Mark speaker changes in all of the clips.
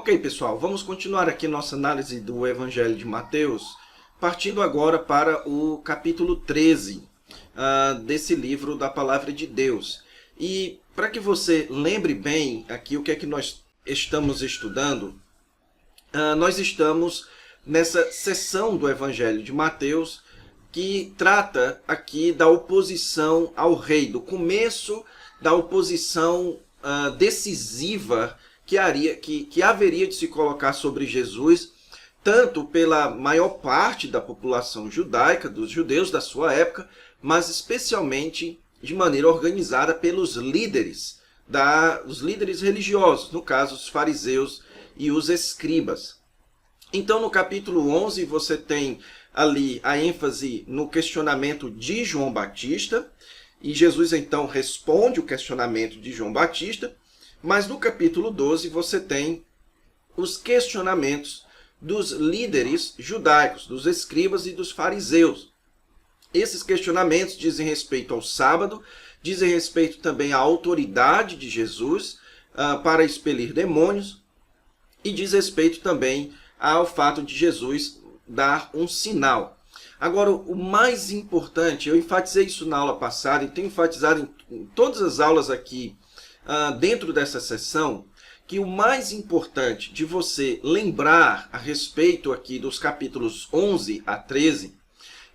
Speaker 1: Ok, pessoal, vamos continuar aqui nossa análise do Evangelho de Mateus, partindo agora para o capítulo 13 desse livro da Palavra de Deus. E para que você lembre bem aqui o que é que nós estamos estudando, nós estamos nessa seção do Evangelho de Mateus que trata aqui da oposição ao rei, do começo da oposição decisiva que haveria de se colocar sobre Jesus, tanto pela maior parte da população judaica, dos judeus da sua época, mas especialmente de maneira organizada pelos líderes, os líderes religiosos, no caso os fariseus e os escribas. Então no capítulo 11 você tem ali a ênfase no questionamento de João Batista, e Jesus então responde o questionamento de João Batista, mas no capítulo 12 você tem os questionamentos dos líderes judaicos, dos escribas e dos fariseus. Esses questionamentos dizem respeito ao sábado, dizem respeito também à autoridade de Jesus para expelir demônios, e diz respeito também ao fato de Jesus dar um sinal. Agora, o mais importante, eu enfatizei isso na aula passada e tenho enfatizado em todas as aulas aqui dentro dessa sessão, que o mais importante de você lembrar a respeito aqui dos capítulos 11 a 13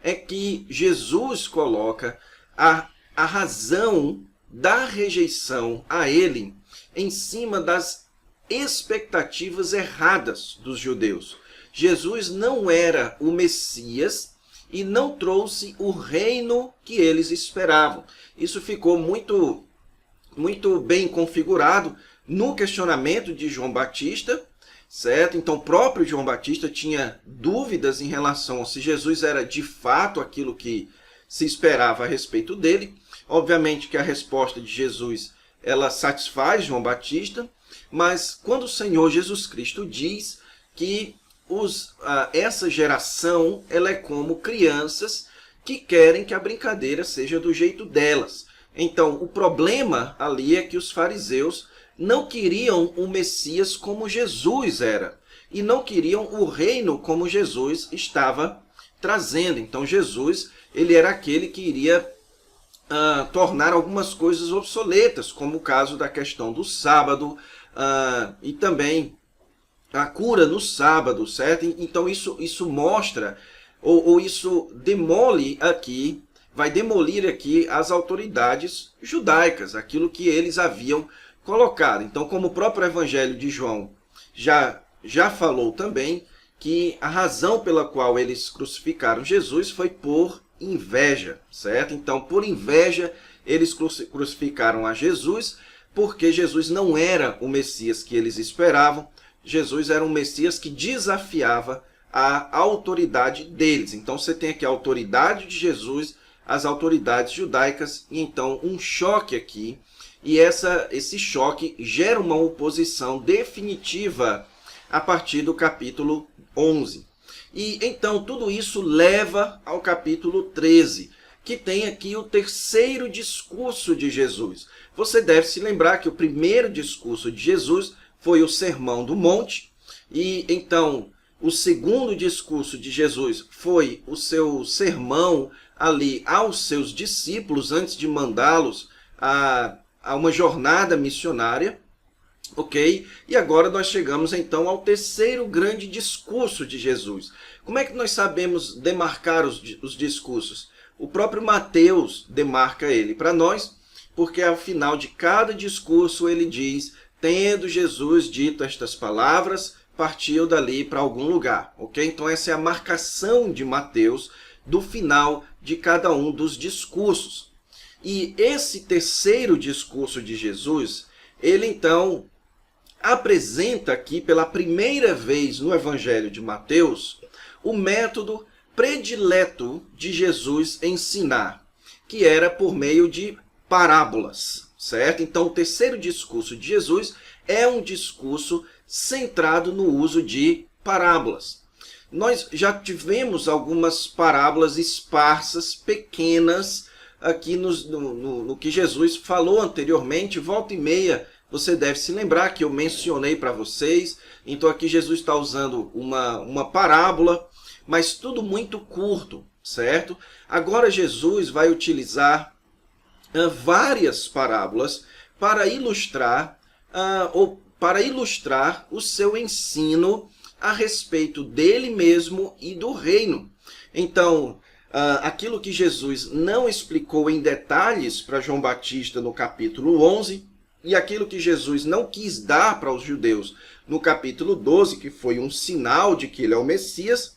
Speaker 1: é que Jesus coloca a razão da rejeição a ele em cima das expectativas erradas dos judeus. Jesus não era o Messias e não trouxe o reino que eles esperavam. Isso ficou muito bem configurado no questionamento de João Batista, certo? Então, o próprio João Batista tinha dúvidas em relação a se Jesus era de fato aquilo que se esperava a respeito dele. Obviamente que a resposta de Jesus, ela satisfaz João Batista, mas quando o Senhor Jesus Cristo diz que essa geração ela é como crianças que querem que a brincadeira seja do jeito delas. Então, o problema ali é que os fariseus não queriam o Messias como Jesus era, e não queriam o reino como Jesus estava trazendo. Então, Jesus ele era aquele que iria tornar algumas coisas obsoletas, como o caso da questão do sábado, e também a cura no sábado, certo? Então, isso mostra, ou isso vai demolir aqui as autoridades judaicas, aquilo que eles haviam colocado. Então, como o próprio Evangelho de João já falou também, que a razão pela qual eles crucificaram Jesus foi por inveja, certo? Então, por inveja, eles crucificaram a Jesus, porque Jesus não era o Messias que eles esperavam. Jesus era um Messias que desafiava a autoridade deles. Então, você tem aqui a autoridade de Jesus, as autoridades judaicas, e então um choque aqui, e esse choque gera uma oposição definitiva a partir do capítulo 11. E então tudo isso leva ao capítulo 13, que tem aqui o terceiro discurso de Jesus. Você deve se lembrar que o primeiro discurso de Jesus foi o Sermão do Monte, e então o segundo discurso de Jesus foi o seu sermão ali aos seus discípulos, antes de mandá-los a uma jornada missionária, ok? E agora nós chegamos então ao terceiro grande discurso de Jesus. Como é que nós sabemos demarcar os discursos? O próprio Mateus demarca ele para nós, porque ao final de cada discurso ele diz: tendo Jesus dito estas palavras, partiu dali para algum lugar, ok? Então essa é a marcação de Mateus do final de cada um dos discursos. E esse terceiro discurso de Jesus, ele então apresenta aqui pela primeira vez no Evangelho de Mateus o método predileto de Jesus ensinar, que era por meio de parábolas, certo? Então o terceiro discurso de Jesus é um discurso centrado no uso de parábolas. Nós já tivemos algumas parábolas esparsas, pequenas, aqui no que Jesus falou anteriormente. Volta e meia, você deve se lembrar que eu mencionei para vocês. Então aqui Jesus está usando uma parábola, mas tudo muito curto, certo? Agora Jesus vai utilizar várias parábolas para ilustrar o seu ensino a respeito dele mesmo e do reino. Então, aquilo que Jesus não explicou em detalhes para João Batista no capítulo 11, e aquilo que Jesus não quis dar para os judeus no capítulo 12, que foi um sinal de que ele é o Messias,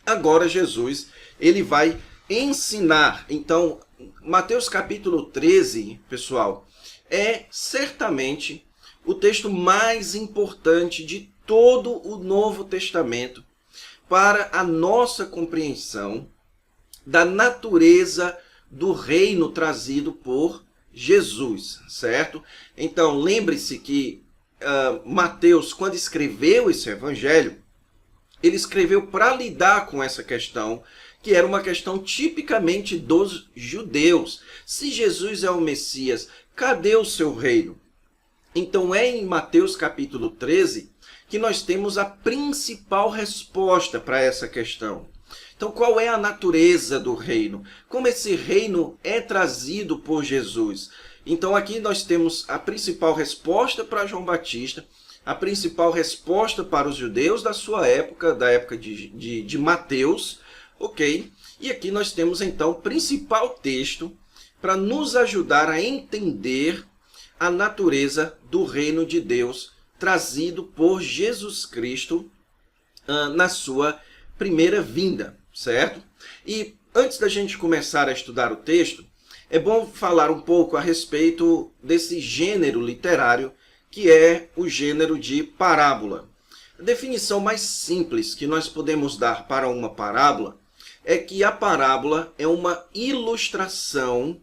Speaker 1: agora Jesus ele vai ensinar. Então, Mateus capítulo 13, pessoal, é certamente o texto mais importante de todo o Novo Testamento para a nossa compreensão da natureza do reino trazido por Jesus, certo? Então, lembre-se que Mateus, quando escreveu esse evangelho, ele escreveu para lidar com essa questão, que era uma questão tipicamente dos judeus. Se Jesus é o Messias, cadê o seu reino? Então é em Mateus capítulo 13 que nós temos a principal resposta para essa questão. Então, qual é a natureza do reino? Como esse reino é trazido por Jesus? Então, aqui nós temos a principal resposta para João Batista, a principal resposta para os judeus da sua época, da época de Mateus, ok? E aqui nós temos, então, o principal texto para nos ajudar a entender a natureza do reino de Deus trazido por Jesus Cristo na sua primeira vinda, certo? E antes da gente começar a estudar o texto, é bom falar um pouco a respeito desse gênero literário que é o gênero de parábola. A definição mais simples que nós podemos dar para uma parábola é que a parábola é uma ilustração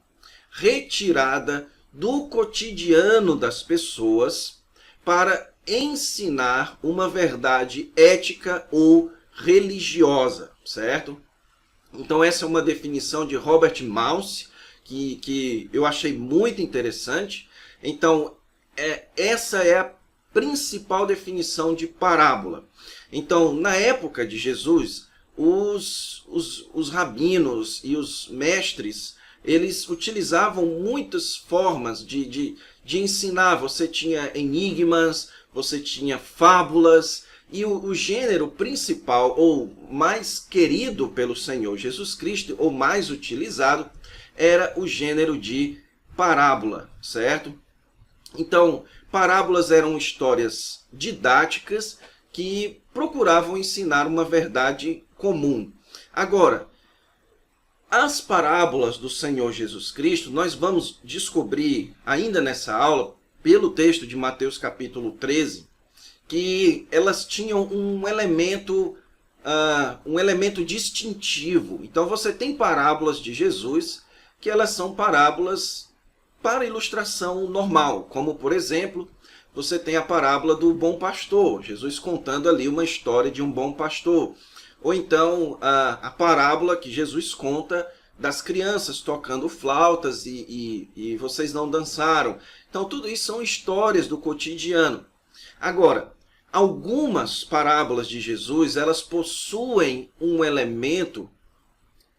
Speaker 1: retirada do cotidiano das pessoas para ensinar uma verdade ética ou religiosa, certo? Então essa é uma definição de Robert Mouse, que eu achei muito interessante. Então, essa é a principal definição de parábola. Então, na época de Jesus, os rabinos e os mestres, eles utilizavam muitas formas de ensinar. Você tinha enigmas, você tinha fábulas, e o gênero principal, ou mais querido pelo Senhor Jesus Cristo, ou mais utilizado, era o gênero de parábola, certo? Então, parábolas eram histórias didáticas que procuravam ensinar uma verdade comum. Agora, as parábolas do Senhor Jesus Cristo, nós vamos descobrir ainda nessa aula, pelo texto de Mateus capítulo 13, que elas tinham um elemento distintivo. Então você tem parábolas de Jesus que elas são parábolas para ilustração normal, como por exemplo, você tem a parábola do bom pastor, Jesus contando ali uma história de um bom pastor. Ou então a parábola que Jesus conta das crianças tocando flautas e vocês não dançaram. Então tudo isso são histórias do cotidiano. Agora, algumas parábolas de Jesus, elas possuem um elemento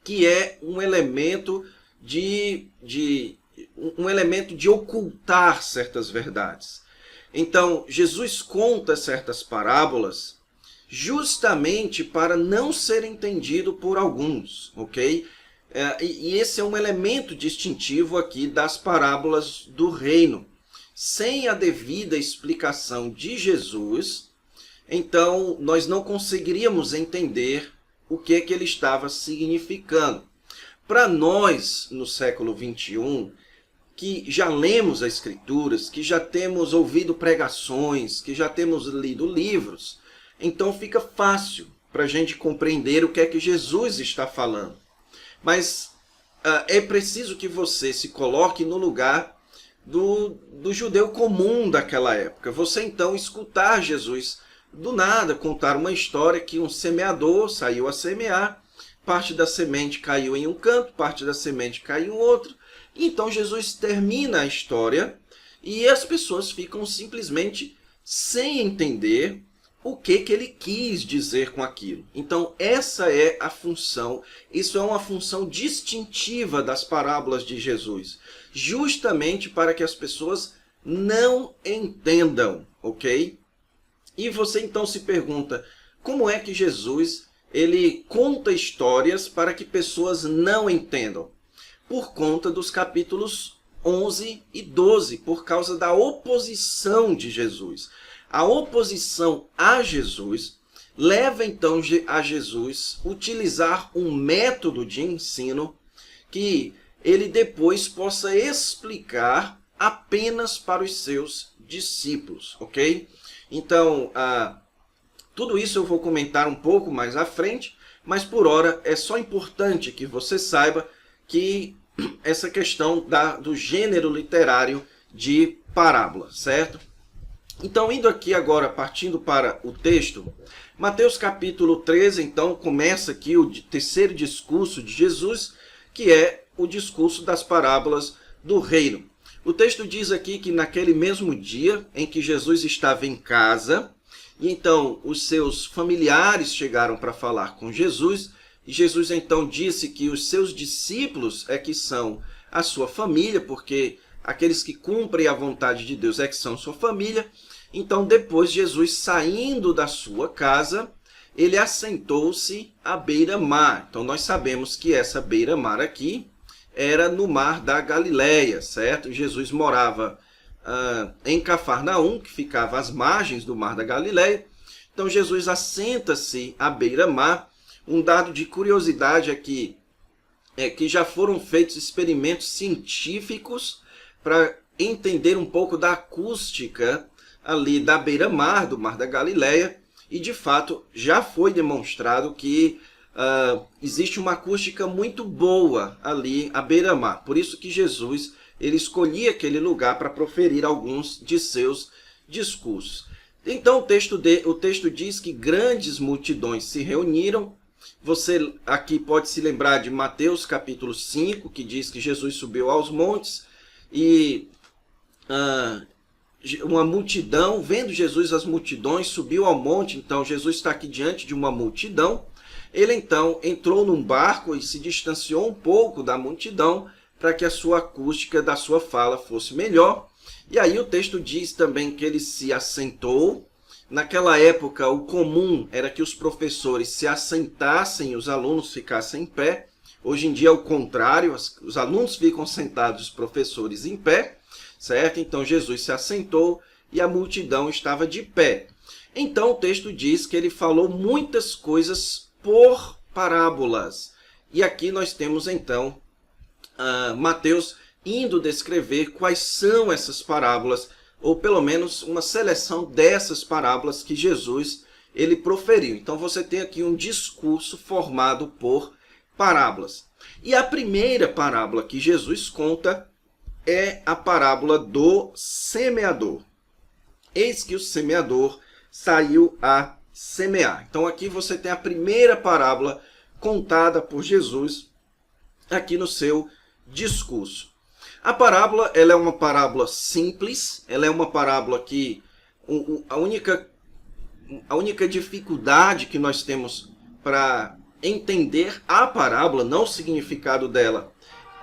Speaker 1: que é um elemento de ocultar certas verdades. Então, Jesus conta certas parábolas justamente para não ser entendido por alguns, ok? E esse é um elemento distintivo aqui das parábolas do reino. Sem a devida explicação de Jesus, então nós não conseguiríamos entender o que ele estava significando. Para nós, no século 21, que já lemos as Escrituras, que já temos ouvido pregações, que já temos lido livros, então fica fácil para a gente compreender o que é que Jesus está falando. Mas é preciso que você se coloque no lugar do judeu comum daquela época. Você então escutar Jesus do nada contar uma história que um semeador saiu a semear, parte da semente caiu em um canto, parte da semente caiu em outro. Então Jesus termina a história e as pessoas ficam simplesmente sem entender o que ele quis dizer com aquilo. Então, essa é a função, isso é uma função distintiva das parábolas de Jesus, justamente para que as pessoas não entendam, ok? E você então se pergunta, como é que Jesus ele conta histórias para que pessoas não entendam? Por conta dos capítulos 11 e 12, por causa da oposição de Jesus. A oposição a Jesus leva então a Jesus utilizar um método de ensino que ele depois possa explicar apenas para os seus discípulos, ok? Então, tudo isso eu vou comentar um pouco mais à frente, mas por hora é só importante que você saiba que essa questão do gênero literário de parábola, certo? Então, indo aqui agora, partindo para o texto, Mateus capítulo 13, então, começa aqui o terceiro discurso de Jesus, que é o discurso das parábolas do reino. O texto diz aqui que naquele mesmo dia em que Jesus estava em casa, e então os seus familiares chegaram para falar com Jesus, e Jesus então disse que os seus discípulos é que são a sua família, porque aqueles que cumprem a vontade de Deus é que são sua família. Então, depois, Jesus saindo da sua casa, ele assentou-se à beira-mar. Então, nós sabemos que essa beira-mar aqui era no mar da Galileia, certo? Jesus morava em Cafarnaum, que ficava às margens do mar da Galileia. Então, Jesus assenta-se à beira-mar. Um dado de curiosidade aqui é que já foram feitos experimentos científicos para entender um pouco da acústica ali da beira-mar, do mar da Galileia, e de fato já foi demonstrado que existe uma acústica muito boa ali à beira-mar. Por isso que Jesus ele escolhia aquele lugar para proferir alguns de seus discursos. Então o texto diz que grandes multidões se reuniram. Você aqui pode se lembrar de Mateus capítulo 5, que diz que Jesus subiu aos montes e uma multidão, vendo Jesus as multidões, subiu ao monte. Então Jesus está aqui diante de uma multidão. Ele então entrou num barco e se distanciou um pouco da multidão para que a sua acústica da sua fala fosse melhor. E aí o texto diz também que ele se assentou. Naquela época o comum era que os professores se assentassem e os alunos ficassem em pé. Hoje em dia é o contrário, os alunos ficam sentados, os professores em pé. Certo? Então Jesus se assentou e a multidão estava de pé. Então o texto diz que ele falou muitas coisas por parábolas. E aqui nós temos então Mateus indo descrever quais são essas parábolas, ou pelo menos uma seleção dessas parábolas que Jesus ele proferiu. Então você tem aqui um discurso formado por parábolas. E a primeira parábola que Jesus conta é a parábola do semeador. Eis que o semeador saiu a semear. Então aqui você tem a primeira parábola contada por Jesus aqui no seu discurso. A parábola ela é uma parábola simples, ela é uma parábola que a única dificuldade que nós temos para entender a parábola, não o significado dela,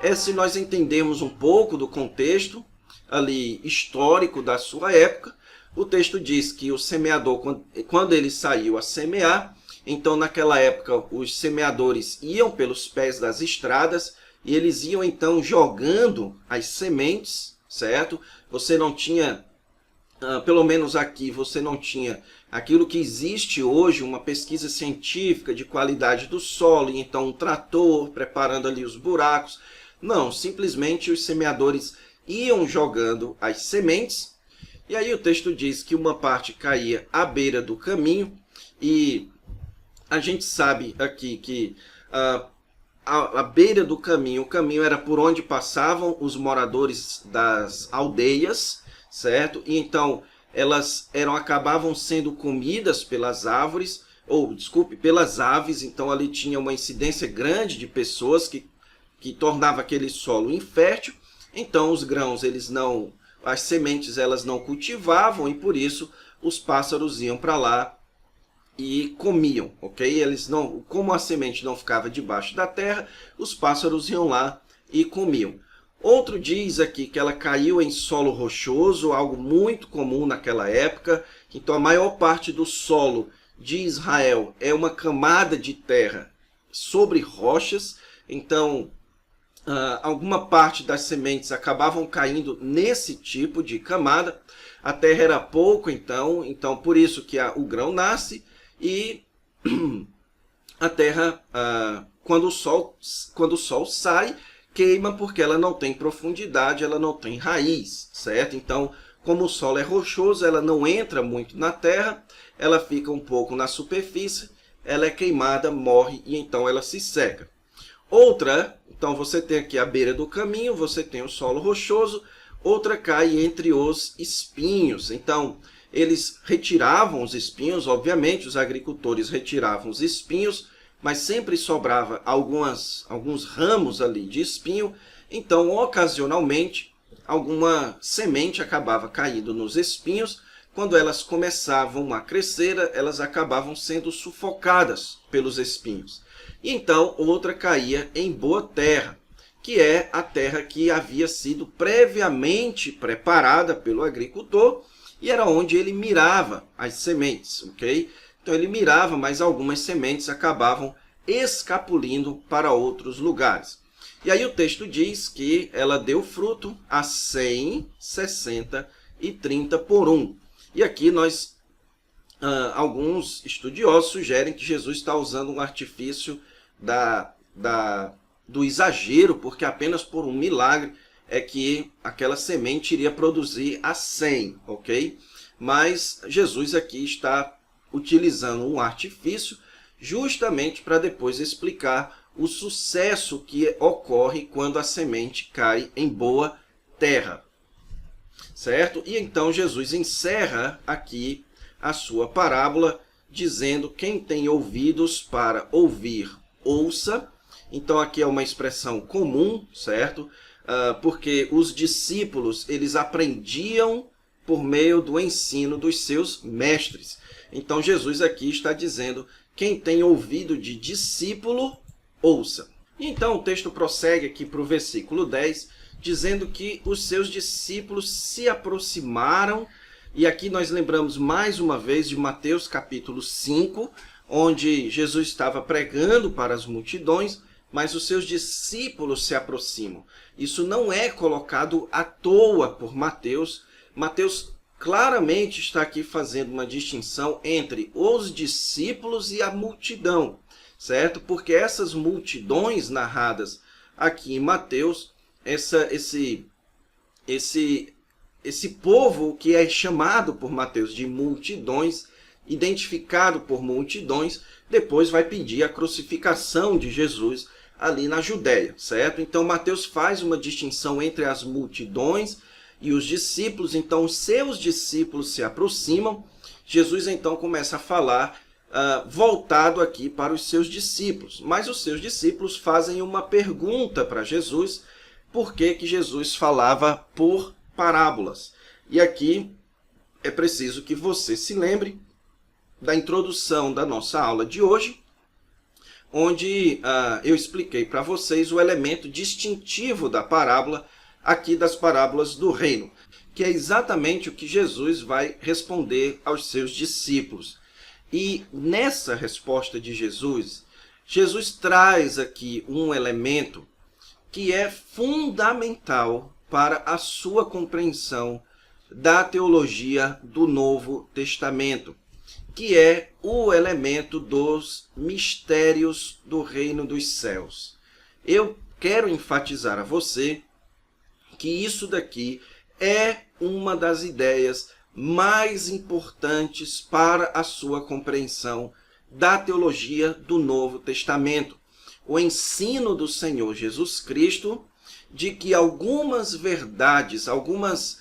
Speaker 1: é se nós entendermos um pouco do contexto ali histórico da sua época. O texto diz que o semeador, quando ele saiu a semear, então naquela época os semeadores iam pelos pés das estradas e eles iam então jogando as sementes, certo? Você não tinha, pelo menos aqui, você não tinha aquilo que existe hoje, uma pesquisa científica de qualidade do solo, e então um trator preparando ali os buracos. Não, simplesmente os semeadores iam jogando as sementes, e aí o texto diz que uma parte caía à beira do caminho, e a gente sabe aqui que à beira do caminho, o caminho era por onde passavam os moradores das aldeias, certo? E então elas acabavam sendo comidas pelas árvores, pelas aves, então ali tinha uma incidência grande de pessoas que tornava aquele solo infértil. Então os grãos eles não as sementes elas não cultivavam e por isso os pássaros iam para lá e comiam, ok? Eles não, como a semente não ficava debaixo da terra, os pássaros iam lá e comiam. Outro diz aqui que ela caiu em solo rochoso, algo muito comum naquela época. Então a maior parte do solo de Israel é uma camada de terra sobre rochas. Então alguma parte das sementes acabavam caindo nesse tipo de camada. A terra era pouco, então por isso que o grão nasce e a terra, quando o sol sai, queima porque ela não tem profundidade, ela não tem raiz, certo? Então, como o solo é rochoso, ela não entra muito na terra, ela fica um pouco na superfície, ela é queimada, morre e então ela se seca. Outra, então você tem aqui a beira do caminho, você tem o solo rochoso, outra cai entre os espinhos. Então, eles retiravam os espinhos, obviamente, os agricultores retiravam os espinhos, mas sempre sobrava alguns ramos ali de espinho, então, ocasionalmente, alguma semente acabava caindo nos espinhos. Quando elas começavam a crescer, elas acabavam sendo sufocadas pelos espinhos. E então, outra caía em boa terra, que é a terra que havia sido previamente preparada pelo agricultor, e era onde ele mirava as sementes, ok? Então ele mirava, mas algumas sementes acabavam escapulindo para outros lugares. E aí o texto diz que ela deu fruto a 100, 60 e 30 por um. E aqui alguns estudiosos sugerem que Jesus está usando um artifício do exagero, porque apenas por um milagre é que aquela semente iria produzir a 100, ok? Mas Jesus aqui está utilizando um artifício justamente para depois explicar o sucesso que ocorre quando a semente cai em boa terra, certo? E então Jesus encerra aqui a sua parábola dizendo: quem tem ouvidos para ouvir, ouça. Então aqui é uma expressão comum, certo? Porque os discípulos, eles aprendiam por meio do ensino dos seus mestres. Então Jesus aqui está dizendo: quem tem ouvido de discípulo, ouça. Então o texto prossegue aqui para o versículo 10, dizendo que os seus discípulos se aproximaram. E aqui nós lembramos mais uma vez de Mateus capítulo 5, onde Jesus estava pregando para as multidões, mas os seus discípulos se aproximam. Isso não é colocado à toa por Mateus. Mateus claramente está aqui fazendo uma distinção entre os discípulos e a multidão, certo? Porque essas multidões narradas aqui em Mateus, esse povo que é chamado por Mateus de multidões, identificado por multidões, depois vai pedir a crucificação de Jesus ali na Judéia, certo? Então Mateus faz uma distinção entre as multidões e os discípulos. Então os seus discípulos se aproximam. Jesus então começa a falar voltado aqui para os seus discípulos. Mas os seus discípulos fazem uma pergunta para Jesus: por que que Jesus falava por parábolas? E aqui é preciso que você se lembre da introdução da nossa aula de hoje, onde eu expliquei para vocês o elemento distintivo da parábola, aqui das parábolas do reino, que é exatamente o que Jesus vai responder aos seus discípulos. E nessa resposta de Jesus, Jesus traz aqui um elemento que é fundamental para a sua compreensão da teologia do Novo Testamento, que é o elemento dos mistérios do reino dos céus. Eu quero enfatizar a você que isso daqui é uma das ideias mais importantes para a sua compreensão da teologia do Novo Testamento. O ensino do Senhor Jesus Cristo de que algumas verdades, algumas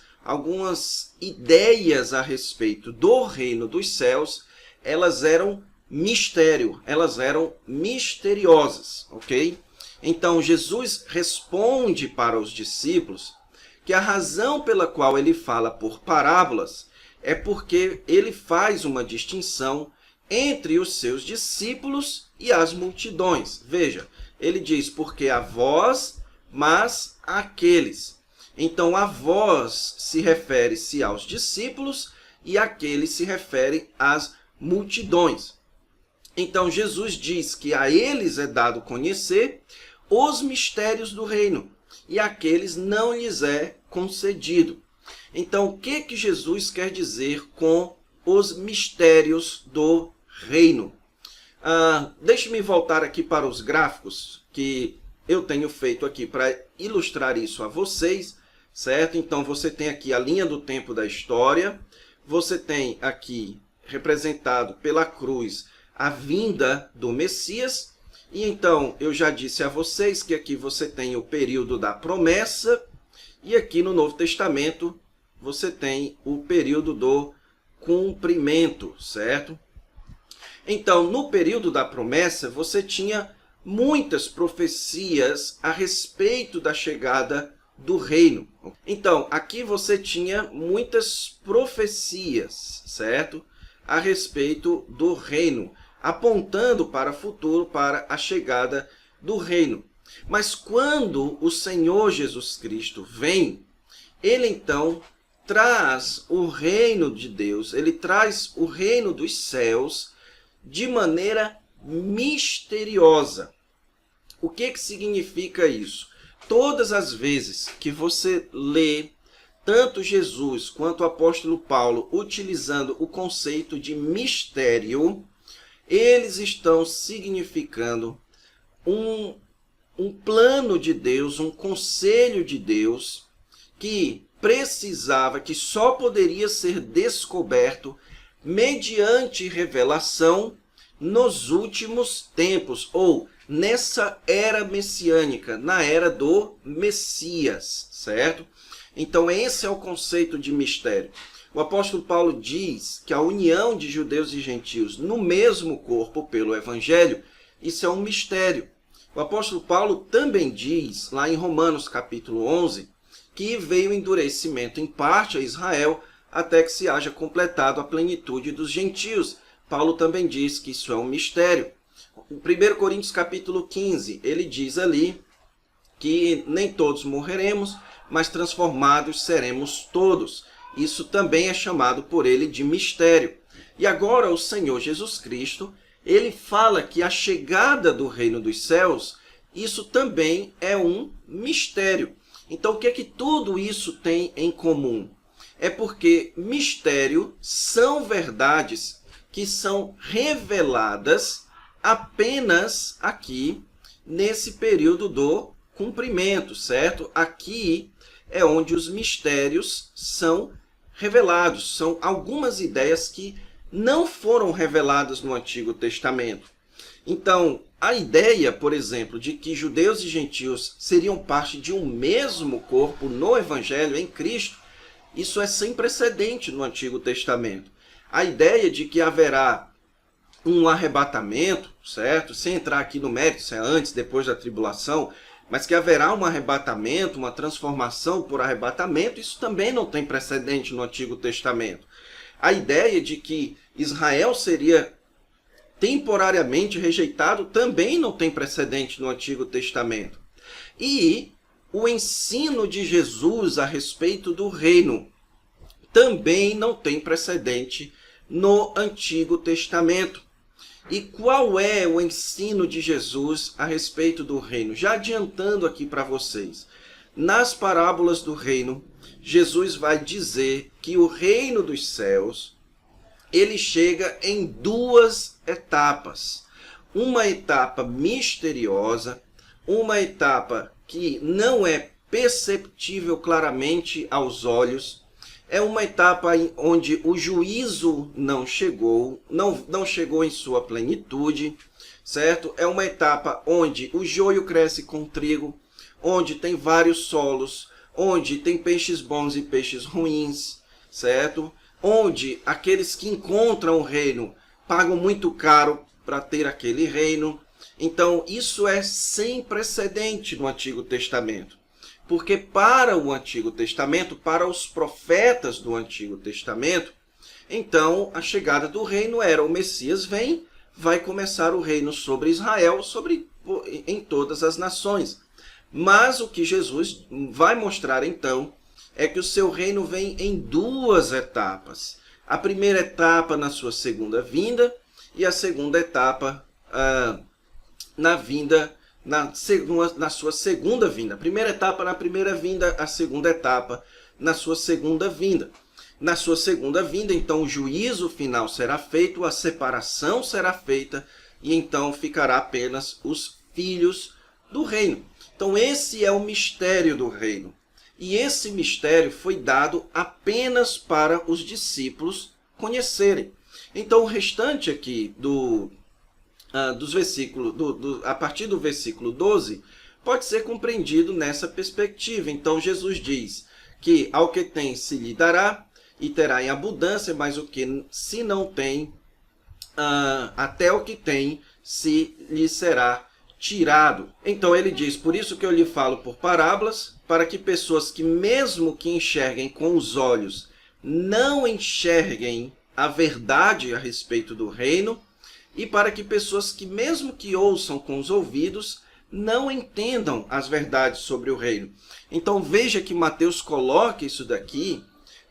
Speaker 1: ideias a respeito do reino dos céus, elas eram mistério, elas eram misteriosas, ok? Então Jesus responde para os discípulos que a razão pela qual ele fala por parábolas é porque ele faz uma distinção entre os seus discípulos e as multidões. Veja, ele diz, porque a vós, mas àqueles. Então, a vós se refere-se aos discípulos e aqueles se refere às multidões. Então, Jesus diz que a eles é dado conhecer os mistérios do reino e àqueles não lhes é concedido. Então, o que Jesus quer dizer com os mistérios do reino? Deixe-me voltar aqui para os gráficos que eu tenho feito aqui para ilustrar isso a vocês, certo? Então, você tem aqui a linha do tempo da história, você tem aqui representado pela cruz a vinda do Messias, e então eu já disse a vocês que aqui você tem o período da promessa, e aqui no Novo Testamento você tem o período do cumprimento, certo? Então, no período da promessa, você tinha muitas profecias a respeito da chegada do reino. Então, aqui você tinha muitas profecias, certo? A respeito do reino, apontando para o futuro, para a chegada do reino. Mas quando o Senhor Jesus Cristo vem, ele então traz o reino de Deus, ele traz o reino dos céus de maneira misteriosa. O que significa isso? Todas as vezes que você lê tanto Jesus quanto o apóstolo Paulo utilizando o conceito de mistério, eles estão significando um plano de Deus, um conselho de Deus que precisava, que só poderia ser descoberto mediante revelação nos últimos tempos, ou nessa era messiânica, na era do Messias, certo? Então esse é o conceito de mistério. O apóstolo Paulo diz que a união de judeus e gentios no mesmo corpo pelo evangelho, isso é um mistério. O apóstolo Paulo também diz, lá em Romanos capítulo 11, que veio o endurecimento em parte a Israel, até que se haja completado a plenitude dos gentios. Paulo também diz que isso é um mistério. Em 1 Coríntios capítulo 15, ele diz ali que nem todos morreremos, mas transformados seremos todos. Isso também é chamado por ele de mistério. E agora o Senhor Jesus Cristo, ele fala que a chegada do reino dos céus, isso também é um mistério. Então, o que é que tudo isso tem em comum? É porque mistério são verdades que são reveladas apenas aqui nesse período do cumprimento, certo? Aqui é onde os mistérios são revelados. São algumas ideias que não foram reveladas no Antigo Testamento. Então, a ideia, por exemplo, de que judeus e gentios seriam parte de um mesmo corpo no Evangelho, em Cristo, isso é sem precedente no Antigo Testamento. A ideia de que haverá um arrebatamento, certo? Sem entrar aqui no mérito, se é antes, depois da tribulação, mas que haverá um arrebatamento, uma transformação por arrebatamento, isso também não tem precedente no Antigo Testamento. A ideia de que Israel seria temporariamente rejeitado também não tem precedente no Antigo Testamento. E o ensino de Jesus a respeito do reino também não tem precedente no Antigo Testamento. E qual é o ensino de Jesus a respeito do reino? Já adiantando aqui para vocês, nas parábolas do reino, Jesus vai dizer que o reino dos céus, ele chega em duas etapas. Uma etapa misteriosa, uma etapa que não é perceptível claramente aos olhos, é uma etapa onde o juízo não chegou em sua plenitude, certo? É uma etapa onde o joio cresce com o trigo, onde tem vários solos, onde tem peixes bons e peixes ruins, certo? Onde aqueles que encontram o reino pagam muito caro para ter aquele reino. Então, isso é sem precedente no Antigo Testamento. Porque para o Antigo Testamento, para os profetas do Antigo Testamento, então a chegada do reino era: o Messias vem, vai começar o reino sobre Israel, em todas as nações. Mas o que Jesus vai mostrar então é que o seu reino vem em duas etapas. A primeira etapa na sua segunda vinda e a segunda etapa na sua segunda vinda. A primeira etapa na primeira vinda, a segunda etapa na sua segunda vinda. Na sua segunda vinda, então, o juízo final será feito, a separação será feita, e então ficará apenas os filhos do reino. Então, esse é o mistério do reino. E esse mistério foi dado apenas para os discípulos conhecerem. Então, o restante aqui dos versículos, a partir do versículo 12, pode ser compreendido nessa perspectiva. Então, Jesus diz que ao que tem se lhe dará, e terá em abundância, mas o que se não tem, até o que tem se lhe será tirado. Então ele diz: por isso que eu lhe falo por parábolas, para que pessoas que mesmo que enxerguem com os olhos, não enxerguem a verdade a respeito do reino, e para que pessoas que mesmo que ouçam com os ouvidos, não entendam as verdades sobre o reino. Então veja que Mateus coloca isso daqui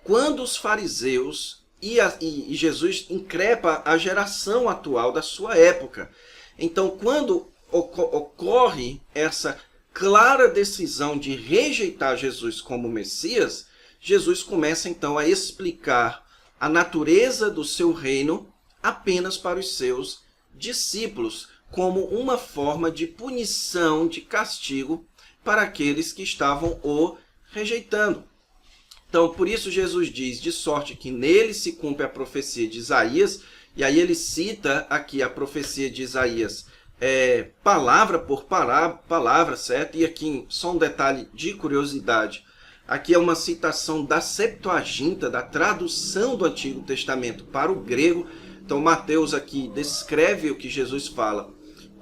Speaker 1: quando os fariseus e Jesus increpa a geração atual da sua época. Então, quando ocorre essa clara decisão de rejeitar Jesus como Messias, Jesus começa então a explicar a natureza do seu reino apenas para os seus discípulos, como uma forma de punição, de castigo para aqueles que estavam o rejeitando. Então, por isso Jesus diz: de sorte que nele se cumpre a profecia de Isaías. E aí ele cita aqui a profecia de Isaías, palavra por palavra, certo? E aqui, só um detalhe de curiosidade. Aqui é uma citação da Septuaginta, da tradução do Antigo Testamento para o grego. Então, Mateus aqui descreve o que Jesus fala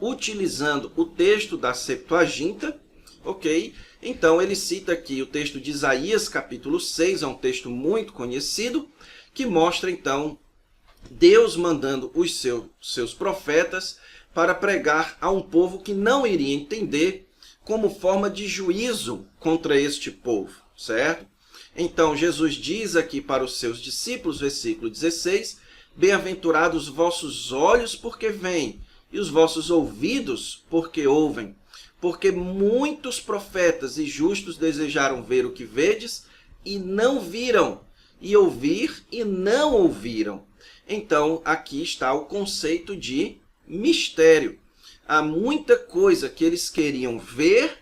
Speaker 1: utilizando o texto da Septuaginta, ok? Então, ele cita aqui o texto de Isaías, capítulo 6, é um texto muito conhecido, que mostra, então, Deus mandando os seus profetas para pregar a um povo que não iria entender, como forma de juízo contra este povo, certo? Então, Jesus diz aqui para os seus discípulos, versículo 16, bem-aventurados os vossos olhos, porque veem, e os vossos ouvidos, porque ouvem. Porque muitos profetas e justos desejaram ver o que vedes, e não viram, e ouvir, e não ouviram. Então, aqui está o conceito de mistério. Há muita coisa que eles queriam ver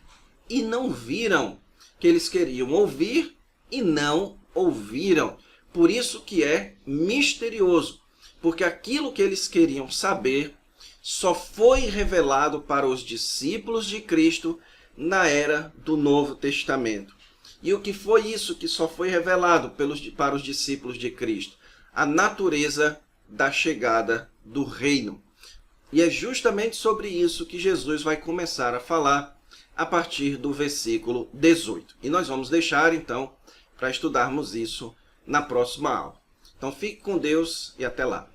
Speaker 1: e não viram, que eles queriam ouvir e não ouviram. Por isso que é misterioso, porque aquilo que eles queriam saber só foi revelado para os discípulos de Cristo na era do Novo Testamento. E o que foi isso que só foi revelado para os discípulos de Cristo? A natureza da chegada do reino. E é justamente sobre isso que Jesus vai começar a falar a partir do versículo 18. E nós vamos deixar, então, para estudarmos isso na próxima aula. Então, fique com Deus e até lá.